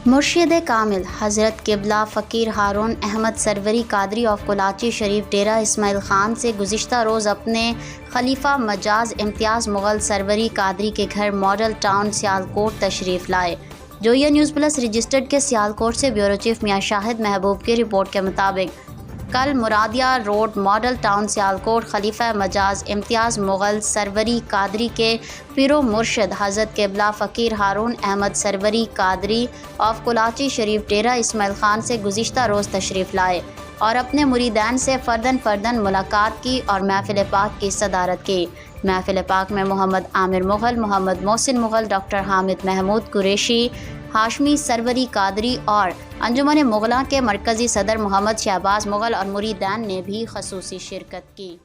مرشد کامل حضرت قبلہ فقیر ہارون احمد سروری قادری آف کلاچی شریف ڈیرہ اسماعیل خان سے گزشتہ روز اپنے خلیفہ مجاز امتیاز مغل سروری قادری کے گھر ماڈل ٹاؤن سیالکوٹ تشریف لائے۔ جویا نیوز پلس رجسٹرڈ کے سیالکوٹ سے بیورو چیف میاں شاہد محبوب کی رپورٹ کے مطابق کل مرادیہ روڈ ماڈل ٹاؤن سیالکوٹ خلیفہ مجاز امتیاز مغل سروری قادری کے پیرو مرشد حضرت قبلہ فقیر ہارون احمد سروری قادری آف کلاچی شریف ڈیرہ اسماعیل خان سے گزشتہ روز تشریف لائے اور اپنے مریدین سے فرداً ملاقات کی اور محفل پاک کی صدارت کی۔ محفل پاک میں محمد عامر مغل، محمد محسن مغل، ڈاکٹر حامد محمود قریشی، ہاشمی سروری قادری اور انجمن مغلاں کے مرکزی صدر محمد شہباز مغل اور مریدین نے بھی خصوصی شرکت کی۔